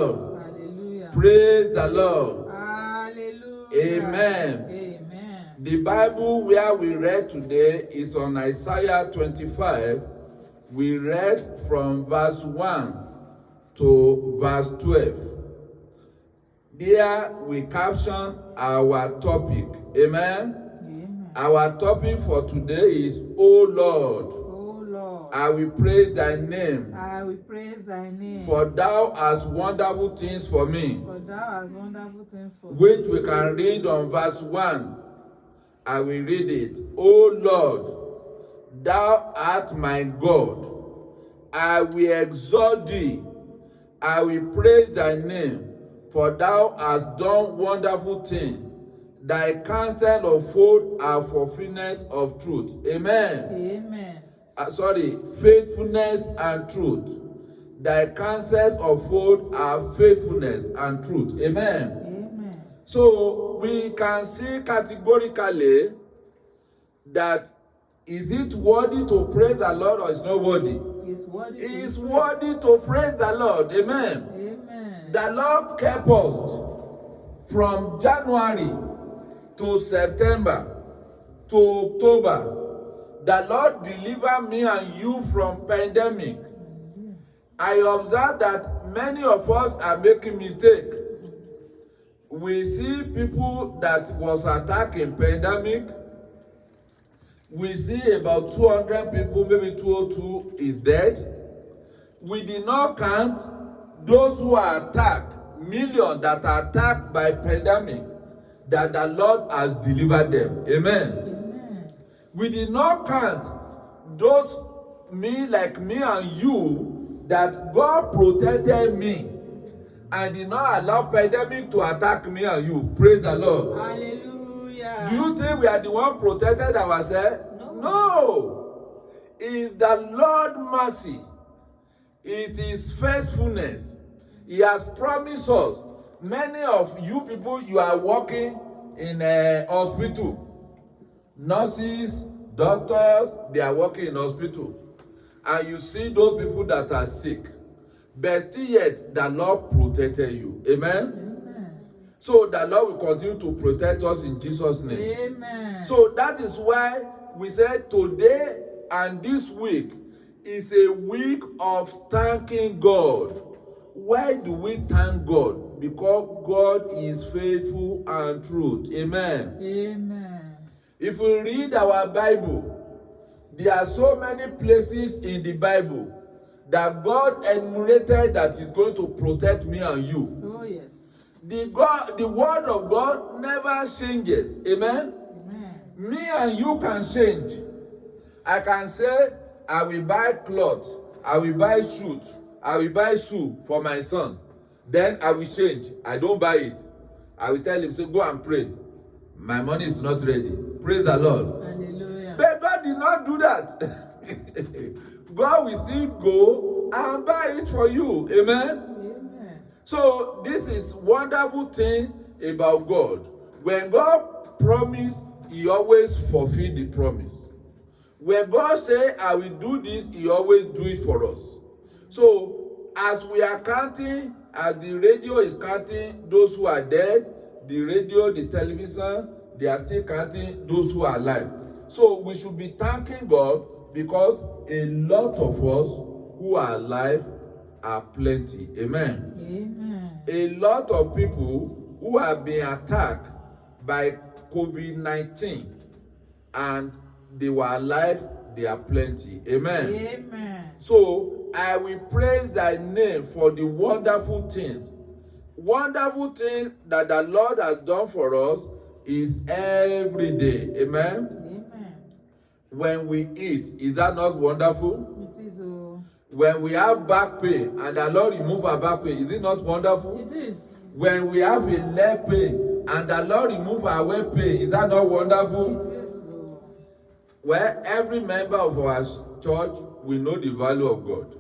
Lord. Hallelujah. Praise the Lord. Hallelujah. Amen. Amen. The Bible where we read today is on Isaiah 25. We read from verse 1 to verse 12. There we caption our topic. Amen. Amen. Our topic for today is, O Lord, Oh Lord, I will praise thy name, I will praise thy name. for thou hast wonderful things for me. For thou hast wonderful things for me. Which we can read on verse 1. I will read it. O Lord, thou art my God. I will exalt thee. I will praise thy name, for thou hast done wonderful things. Thy counsel of old are for fulfillment of truth. Amen. Amen. Faithfulness and truth. Thy counsels of old are faithfulness and truth. Amen. Amen. So we can see categorically that is it worthy to praise the Lord or is not worthy? It's worthy to It is be worthy to praise the Lord. Amen. Amen. The Lord kept us from January to September to October. The Lord delivered me and you from pandemic. I observe that many of us are making mistakes. We see people that was attacked in pandemic. We see about 200 people, maybe 202 is dead. We did not count those who are attacked, millions that are attacked by pandemic, that the Lord has delivered them. Amen. Amen. We did not count those like me and you that God protected me and did not allow pandemic to attack me and you. Praise the Lord. Hallelujah. Do you think we are the one protected ourselves? No. It is the Lord's mercy. It is faithfulness. He has promised us. Many of you people, you are working in a hospital. Nurses, doctors, they are working in hospital. And you see those people that are sick. But still yet, the Lord protected you. Amen? Amen. So the Lord will continue to protect us in Jesus' name. Amen. So that is why we said today and this week is a week of thanking God. Why do we thank God? Because God is faithful and truth. Amen. Amen. If we read our Bible, there are so many places in the Bible that God enumerated that is going to protect me and you. Oh yes. The word of God never changes. Amen. Amen. Me and you can change. I can say, I will buy clothes, I will buy shoes, I will buy shoe for my son. Then I will change. I don't buy it. I will tell him, say, go and pray. My money is not ready. Praise the Lord. Hallelujah. But God did not do that. God will still go and buy it for you. Amen. Amen. So this is wonderful thing about God. When God promised, he always fulfill the promise. When God say, I will do this, he always do it for us. So as we are counting, as the radio is counting those who are dead, the radio, the television, they are still counting those who are alive. So we should be thanking God because a lot of us who are alive are plenty. Amen. Amen. A lot of people who have been attacked by COVID-19 and they were alive, they are plenty. Amen. Amen. So I will praise thy name for the wonderful things. Wonderful things that the Lord has done for us is every day. Amen. Amen. When we eat, is that not wonderful? It is. When we have back pain and the Lord remove our back pain, is it not wonderful? It is. When we have a leg pain and the Lord remove our leg pain, is that not wonderful? It is. Well, every member of our church will know the value of God.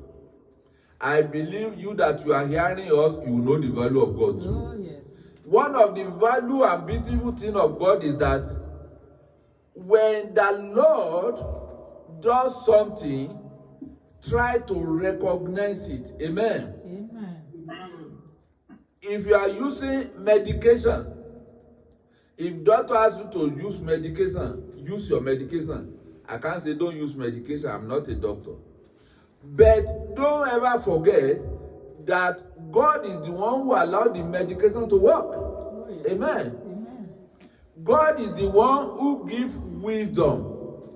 I believe you that you are hearing us, you will know the value of God too. Oh, yes. One of the value and beautiful thing of God is that when the Lord does something, try to recognize it. Amen. Amen. If you are using medication, if doctor asks you to use medication, use your medication. I can't say don't use medication. I'm not a doctor. But don't ever forget that God is the one who allowed the medication to work. Oh, yes. Amen. Amen. God is the one who gives wisdom,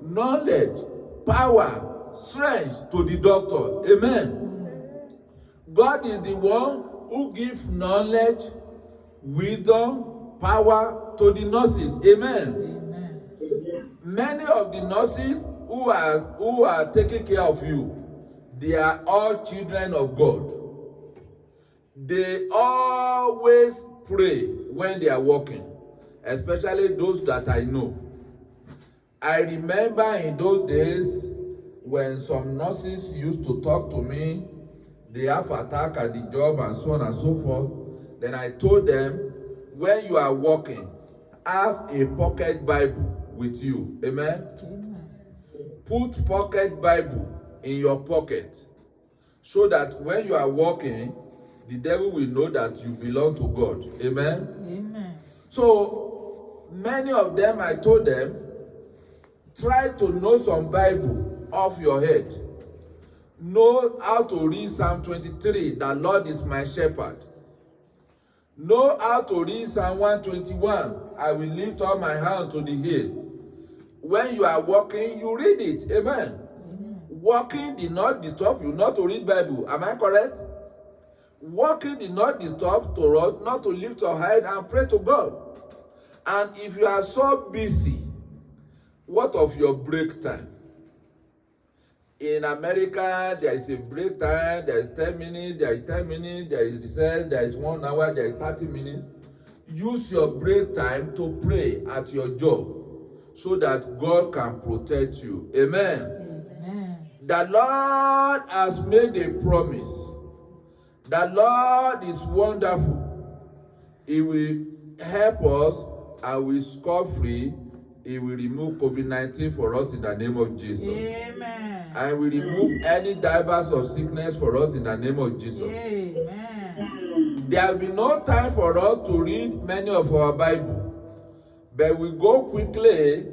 knowledge, power, strength to the doctor. Amen. God is the one who gives knowledge, wisdom, power to the nurses. Amen. Amen. Many of the nurses who are taking care of you, they are all children of God. They always pray when they are working, especially those that I know. I remember in those days when some nurses used to talk to me, they have attack at the job and so on and so forth. Then I told them, when you are working, have a pocket Bible with you. Amen? Amen. Put pocket Bible in your pocket so that when you are working, the devil will know that you belong to God. Amen? Amen. So many of them, I told them, try to know some Bible off your head. Know how to read Psalm 23, the Lord is my shepherd. Know how to read Psalm 121, I will lift up my hand to the hill. When you are walking, you read it. Amen. Walking did not disturb you not to read Bible. Am I correct? Walking did not disturb to run, not to lift your head and pray to God. And if you are so busy, what of your break time? In America, there is a break time, there is 10 minutes, there is 10 minutes, there is recess, there is 1 hour, there is 30 minutes. Use your break time to pray at your job so that God can protect you. Amen. Amen. The Lord has made a promise. The Lord is wonderful. He will help us and we score free. He will remove COVID-19 for us in the name of Jesus. Amen. And will remove any divers of sickness for us in the name of Jesus. Amen. There will be no time for us to read many of our Bible. But we go quickly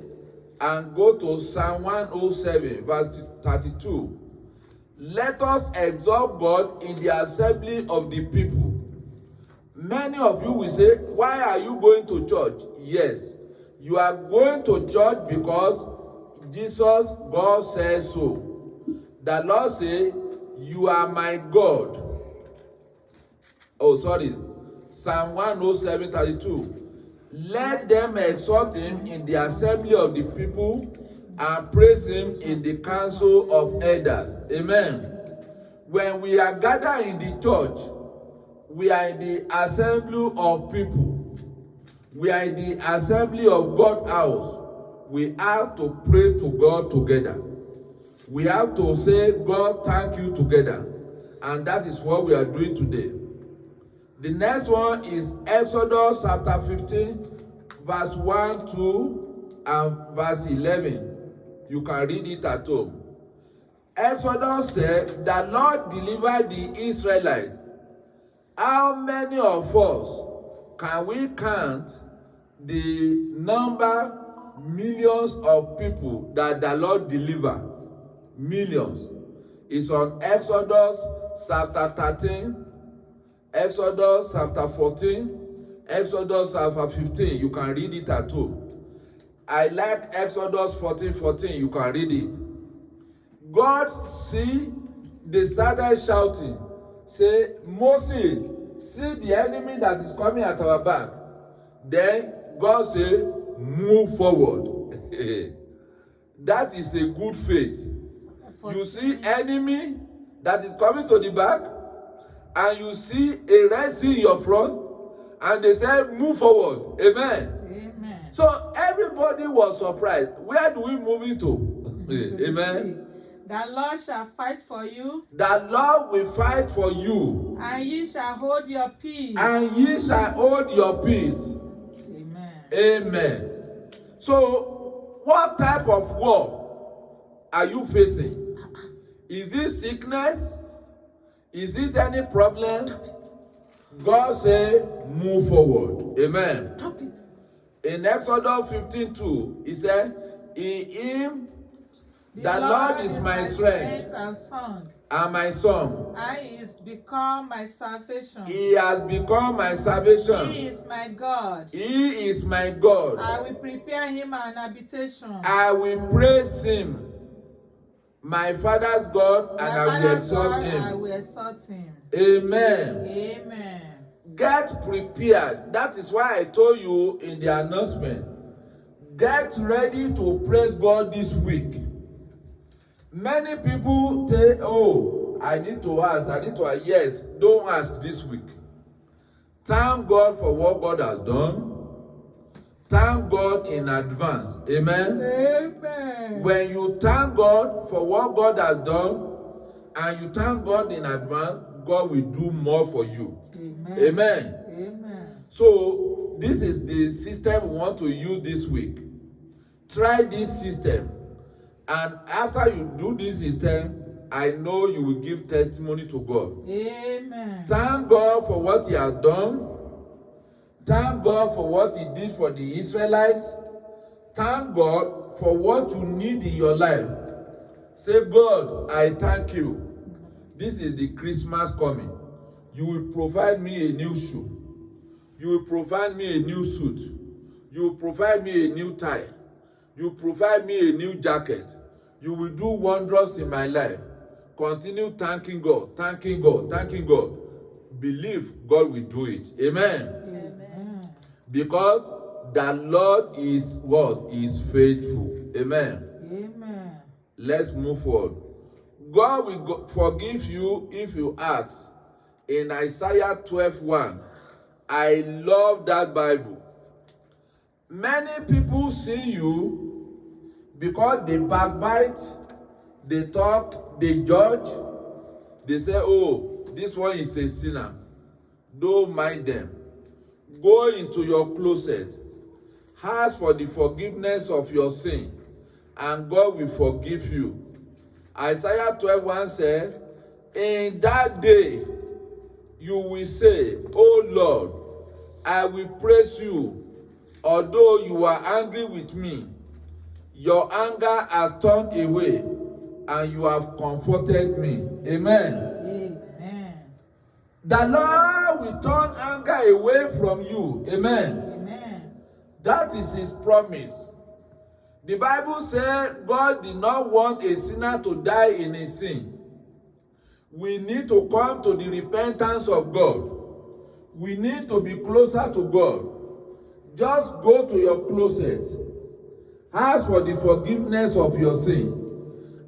and go to Psalm 107, verse 32. Let us exalt God in the assembly of the people. Many of you will say, why are you going to church? Yes, you are going to church because Jesus, God says so. The Lord says, you are my God. Oh, sorry. Psalm 107, 32. Let them exalt him in the assembly of the people and praise him in the council of elders. Amen. When we are gathered in the church, we are in the assembly of people. We are in the assembly of God's house. We have to pray to God together. We have to say, God, thank you together. And that is what we are doing today. The next one is Exodus chapter 15, verse 1, 2, and verse 11. You can read it at home. Exodus said, the Lord delivered the Israelites. How many of us can we count the number, millions of people that the Lord delivered? Millions. It's on Exodus chapter 13, Exodus chapter 14, Exodus chapter 15. You can read it at home. I like Exodus 14:14. You can read it. God they started shouting, say, Moses, see the enemy that is coming at our back. Then God said, move forward. That is a good faith. You see enemy that is coming to the back, and you see a Red Sea in your front, and they say, move forward. Amen. Amen. So everybody was surprised. Where do we move into? Amen. The Lord shall fight for you, The Lord will fight for you, and ye shall hold your peace. and ye shall hold your peace. Amen. Amen. So, what type of war are you facing? Is it sickness? Is it any problem? God say, move forward. Amen. Drop it. In Exodus 15:2, he said, in him, the Lord is my strength and song, and my song. and he is become my salvation. He has become my salvation. He is my God. He is my God. I will prepare him an habitation. I will praise him, my father's God, and I will exalt I him. will exalt him. Amen. Amen. Get prepared. That is why I told you in the announcement. Get ready to praise God this week. Many people say, oh, I need to ask. Yes, don't ask this week. Thank God for what God has done. Thank God in advance. Amen. Amen. When you thank God for what God has done and you thank God in advance, God will do more for you. Amen. Amen. Amen. So this is the system we want to use this week. Try this system. And after you do this system, I know you will give testimony to God. Amen. Thank God for what he has done. Thank God for what he did for the Israelites. Thank God for what you need in your life. Say, God, I thank you. This is the Christmas coming. You will provide me a new shoe. You will provide me a new suit. You will provide me a new tie. You will provide me a new jacket. You will do wonders in my life. Continue thanking God, thanking God, thanking God. Believe God will do it. Amen. Amen. Because the Lord is what? Is faithful. Amen. Amen. Let's move forward. God will forgive you if you ask. In Isaiah 12:1. I love that Bible. Many people see you because they backbite, they talk, they judge. They say, oh, this one is a sinner. Don't mind them. Go into your closet. Ask for the forgiveness of your sin, and God will forgive you. Isaiah 12:1 said, in that day you will say, oh Lord, I will praise you, although you are angry with me. Your anger has turned away, and you have comforted me. Amen. Amen. The Lord will turn anger away from you. Amen. Amen. That is his promise. The Bible says God did not want a sinner to die in his sin. We need to come to the repentance of God. We need to be closer to God. Just go to your closet. Ask for the forgiveness of your sin,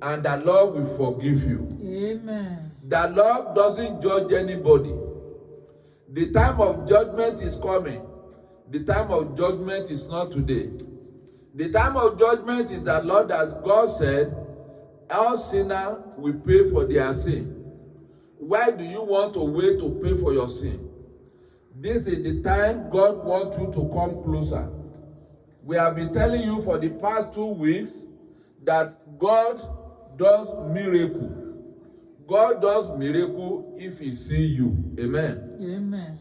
and the Lord will forgive you. Amen. The Lord doesn't judge anybody. The time of judgment is coming. The time of judgment is not today. The time of judgment is the Lord, as God said, all sinners will pay for their sin. Why do you want to wait to pay for your sin? This is the time God wants you to come closer. We have been telling you for the past 2 weeks that God does miracle. God does miracle if he see you. Amen. Amen.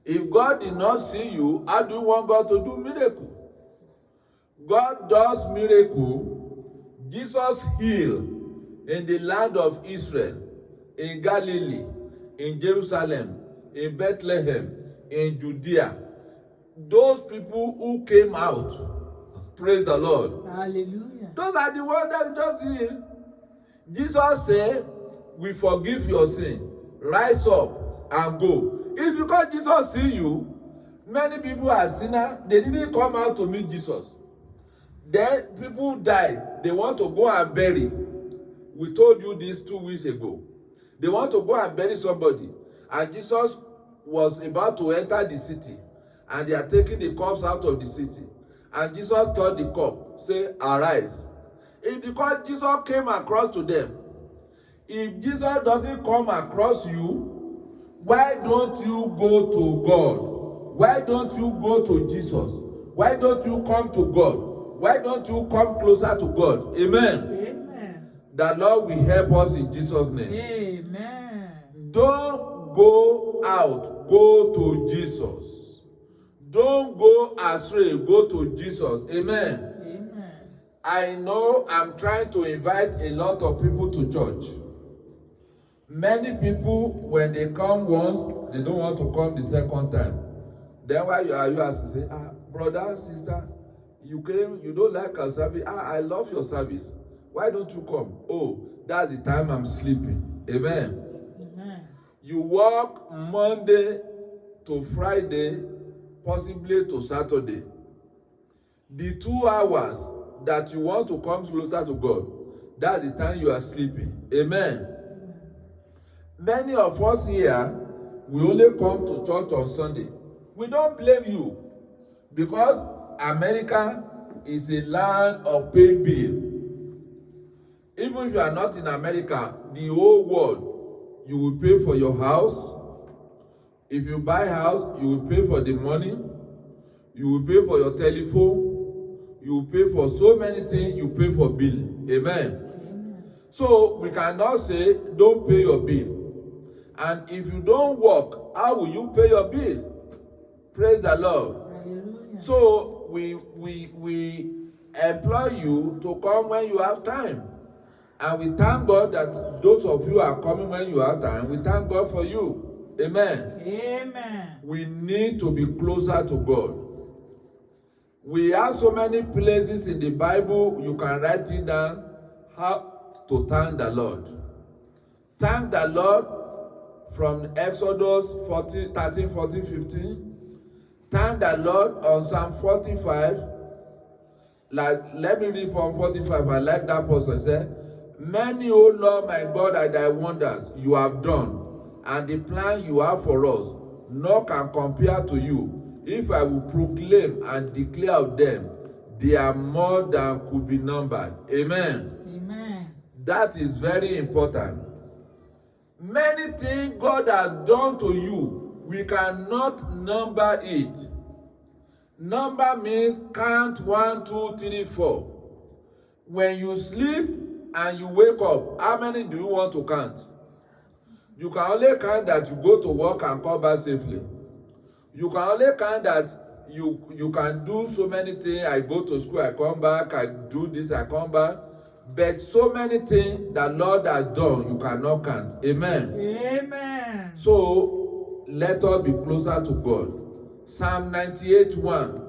If God did not see you, how do you want God to do miracle? God does miracle. Jesus healed in the land of Israel, in Galilee, in Jerusalem, in Bethlehem, in Judea. Those people who came out, praise the Lord. Hallelujah. Those are the ones that just healed. Jesus said, we forgive your sin. Rise up and go. It's because Jesus see you. Many people are sinners. They didn't come out to meet Jesus. Then people died. They want to go and bury. We told you this 2 weeks ago. They want to go and bury somebody. And Jesus was about to enter the city. And they are taking the corpse out of the city. And Jesus told the corpse, say, arise. It's because Jesus came across to them. If Jesus doesn't come across you, why don't you go to God? Why don't you go to Jesus? Why don't you come to God? Why don't you come closer to God? Amen. Amen. The Lord will help us in Jesus' name. Amen. Don't Don't go out, go to Jesus. Don't go astray, go to Jesus. Amen. Amen. I know I'm trying to invite a lot of people to church. Many people, when they come once, they don't want to come the second time. Then why you ask to say, brother, sister, you came, you don't like our service. I love your service. Why don't you come? Oh, that's the time I'm sleeping. Amen. Amen. You work Monday to Friday, possibly to Saturday. The 2 hours that you want to come closer to God, that's the time you are sleeping. Amen. Many of us here, we only come to church on Sunday. We don't blame you, because America is a land of paying bill. Even if you are not in America, the whole world, you will pay for your house. If you buy house, you will pay for the money. You will pay for your telephone. You will pay for so many things. You pay for bill. Amen. So we cannot say don't pay your bill. And if you don't work, how will you pay your bill? Praise the Lord. Hallelujah. So we employ you to come when you have time. And we thank God that those of you are coming when you have time. We thank God for you. Amen. Amen. We need to be closer to God. We have so many places in the Bible, you can write it down, how to thank the Lord. Thank the Lord from Exodus 13, 14, 15. Thank the Lord on Psalm 45. Let me read from 45. I like that person. Say, many, O Lord my God, are thy wonders you have done, and the plan you have for us, none can compare to you. If I will proclaim and declare of them, they are more than could be numbered. Amen. Amen. That is very important. Many things God has done to you, we cannot number it. Number means count 1, 2, 3, 4. When you sleep and you wake up, how many do you want to count? You can only count that you go to work and come back safely. You can only count that you can do so many things. I go to school, I come back, I do this, I come back. But so many things that Lord has done, you cannot count. Amen. Amen. So let us be closer to God. Psalm 98:1.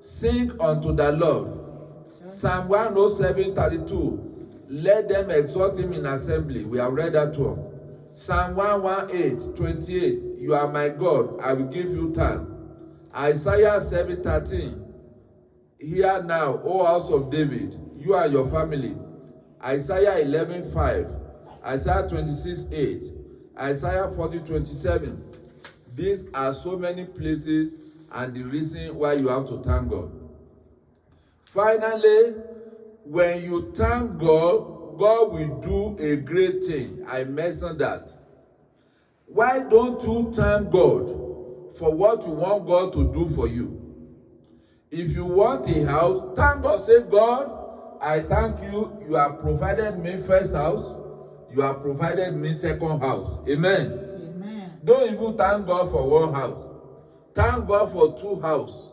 Sing unto the Lord. Psalm 107:32. Let them exalt him in assembly. We have read that one. Psalm 118:28. You are my God, I will give you thanks. Isaiah 7:13. Hear now, O house of David, you and your family. Isaiah 11:5. Isaiah 26:8. Isaiah 40:27. These are so many places and the reason why you have to thank God. Finally, when you thank God, God will do a great thing. I mentioned that. Why don't you thank God for what you want God to do for you? If you want a house, thank God. Say, God, I thank you. You have provided me first house. You have provided me second house. Amen. Amen. Don't even thank God for one house. Thank God for two houses.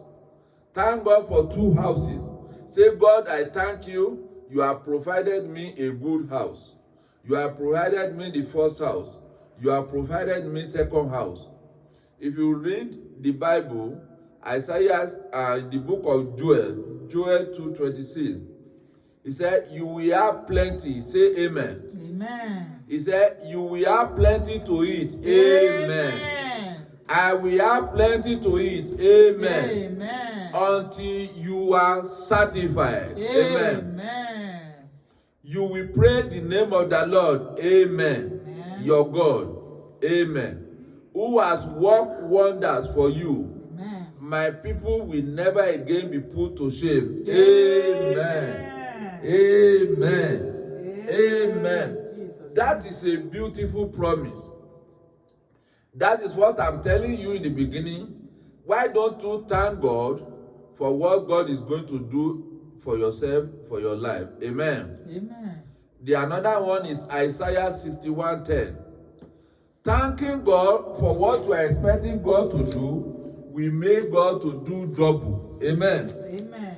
Thank God for two houses. Say, God, I thank you. You have provided me a good house. You have provided me the first house. You have provided me second house. If you read the Bible, Isaiah, the book of Joel 2:26, he said, you will have plenty. Say amen. Amen. He said, you will have plenty to eat. Amen. I will have plenty to eat. Amen. Amen. Until you are satisfied. Amen. Amen. You will praise the name of the Lord. Amen. Amen. Your God. Amen. Who has worked wonders for you. Amen. My people will never again be put to shame. Amen. Amen. Amen. Amen. Jesus. That is a beautiful promise. That is what I'm telling you in the beginning. Why don't you thank God for what God is going to do for yourself, for your life? Amen. Amen. The another one is Isaiah 61:10. Thanking God for what we are expecting God to do, we make God to do double. Amen. Amen.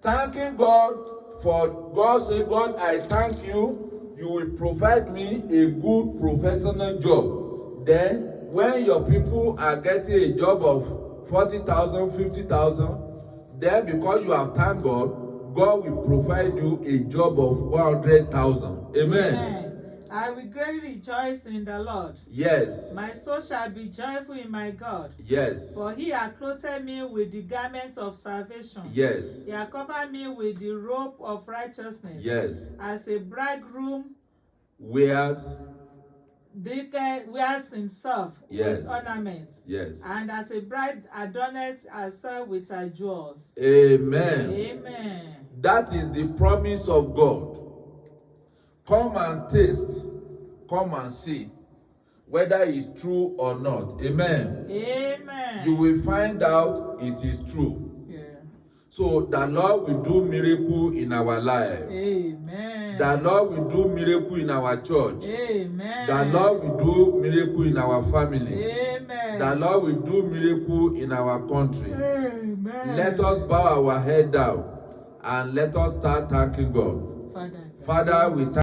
Thanking God for God say, God, I thank you. You will provide me a good professional job. Then, when your people are getting a job of 40,000, 50,000, then because you have thanked God, God will provide you a job of 100,000. Amen. Amen. I will greatly rejoice in the Lord. Yes. My soul shall be joyful in my God. Yes. For he hath clothed me with the garment of salvation. Yes. He hath covered me with the robe of righteousness. Yes. As a bridegroom Wears himself Yes. with ornaments. Yes. And as a bride adorneth herself with her jewels. Amen. Amen. That is the promise of God. Come and taste, come and see whether it's true or not. Amen. Amen. You will find out it is true. Yeah. So the Lord will do miracle in our life. Amen. The Lord will do miracle in our church. Amen. The Lord will do miracle in our family. Amen. The Lord will do miracle in our country. Amen. Let us bow our head down and let us start thanking God. Father, Father, we thank